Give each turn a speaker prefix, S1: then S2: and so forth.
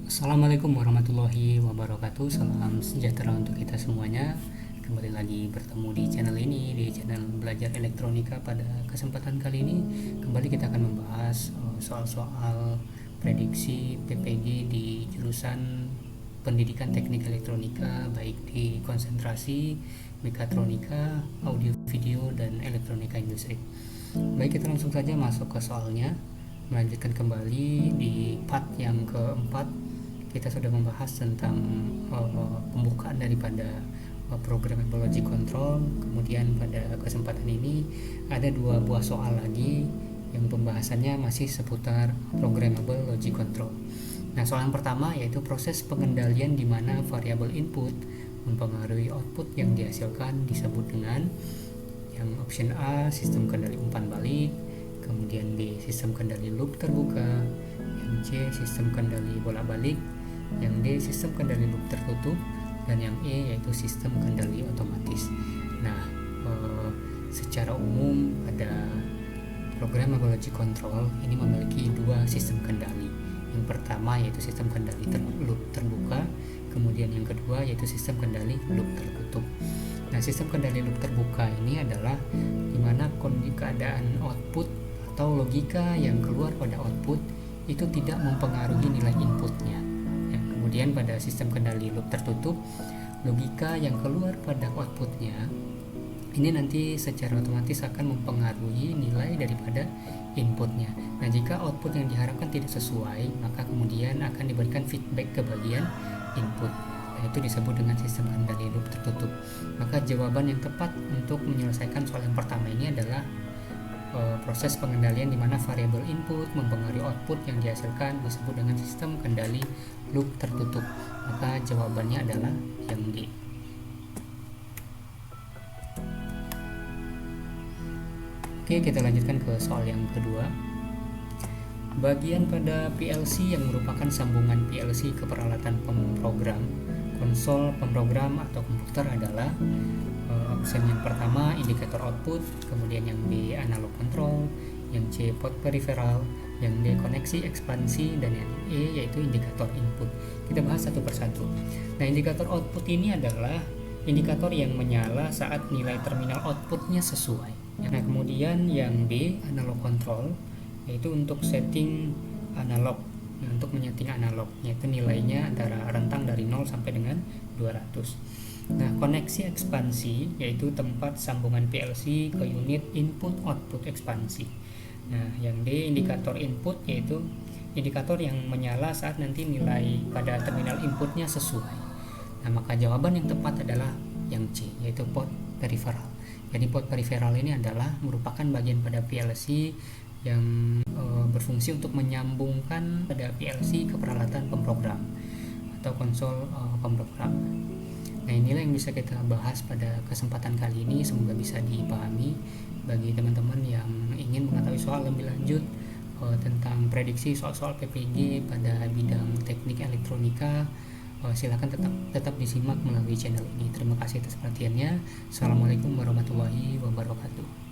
S1: Assalamualaikum warahmatullahi wabarakatuh. Salam sejahtera untuk kita semuanya. Kembali lagi bertemu di channel ini, di channel Belajar Elektronika. Pada kesempatan kali ini kembali kita akan membahas soal-soal prediksi PPG di jurusan Pendidikan Teknik Elektronika, baik di konsentrasi Mekatronika, Audio Video, dan Elektronika Industri. Baik, kita langsung saja masuk ke soalnya. Melanjutkan kembali di part yang keempat, kita sudah membahas tentang pembukaan daripada programmable logic control. Kemudian pada kesempatan ini ada dua buah soal lagi yang pembahasannya masih seputar programmable logic control. Nah, soal yang pertama yaitu proses pengendalian di mana variabel input mempengaruhi output yang dihasilkan disebut dengan yang option A sistem kendali umpan balik, kemudian B sistem kendali loop terbuka, yang C sistem kendali bolak-balik, yang D sistem kendali loop tertutup, dan yang E yaitu sistem kendali otomatis. Nah, secara umum pada programmable logic control ini memiliki dua sistem kendali. Yang pertama yaitu sistem kendali loop terbuka, kemudian yang kedua yaitu sistem kendali loop tertutup. Nah, sistem kendali loop terbuka ini adalah dimana keadaan output atau logika yang keluar pada output itu tidak mempengaruhi nilai inputnya. Ya, kemudian pada sistem kendali loop tertutup, logika yang keluar pada outputnya ini nanti secara otomatis akan mempengaruhi nilai daripada inputnya. Nah, jika output yang diharapkan tidak sesuai, maka kemudian akan diberikan feedback ke bagian input. Nah, itu disebut dengan sistem kendali loop tertutup. Maka jawaban yang tepat untuk menyelesaikan soal yang pertama ini adalah proses pengendalian di mana variabel input mempengaruhi output yang dihasilkan disebut dengan sistem kendali loop tertutup. Maka jawabannya adalah yang D. Oke, kita lanjutkan ke soal yang kedua. Bagian pada PLC yang merupakan sambungan PLC ke peralatan pemrogram, konsol pemrogram atau komputer adalah opsi yang pertama indikator output, kemudian yang B analog control, yang C port peripheral, yang D koneksi ekspansi, dan yang E yaitu indikator input. Kita bahas satu persatu. Nah, indikator output ini adalah indikator yang menyala saat nilai terminal outputnya sesuai. Nah, kemudian yang B analog control yaitu untuk setting analog. Nah, untuk menyeting analog yaitu nilainya antara rentang dari 0 sampai dengan 200. Nah, koneksi ekspansi yaitu tempat sambungan PLC ke unit input output ekspansi. Nah, yang D indikator input yaitu indikator yang menyala saat nanti nilai pada terminal inputnya sesuai. Nah, maka jawaban yang tepat adalah yang C yaitu port peripheral. Jadi port peripheral ini adalah merupakan bagian pada PLC yang berfungsi untuk menyambungkan pada PLC ke peralatan pemrogram atau konsol pemrogram. Nah, inilah yang bisa kita bahas pada kesempatan kali ini. Semoga bisa dipahami bagi teman-teman yang ingin mengetahui soal lebih lanjut tentang prediksi soal-soal PPG pada bidang teknik elektronika. Silakan tetap disimak melalui channel ini. Terima kasih atas perhatiannya. Assalamualaikum warahmatullahi wabarakatuh.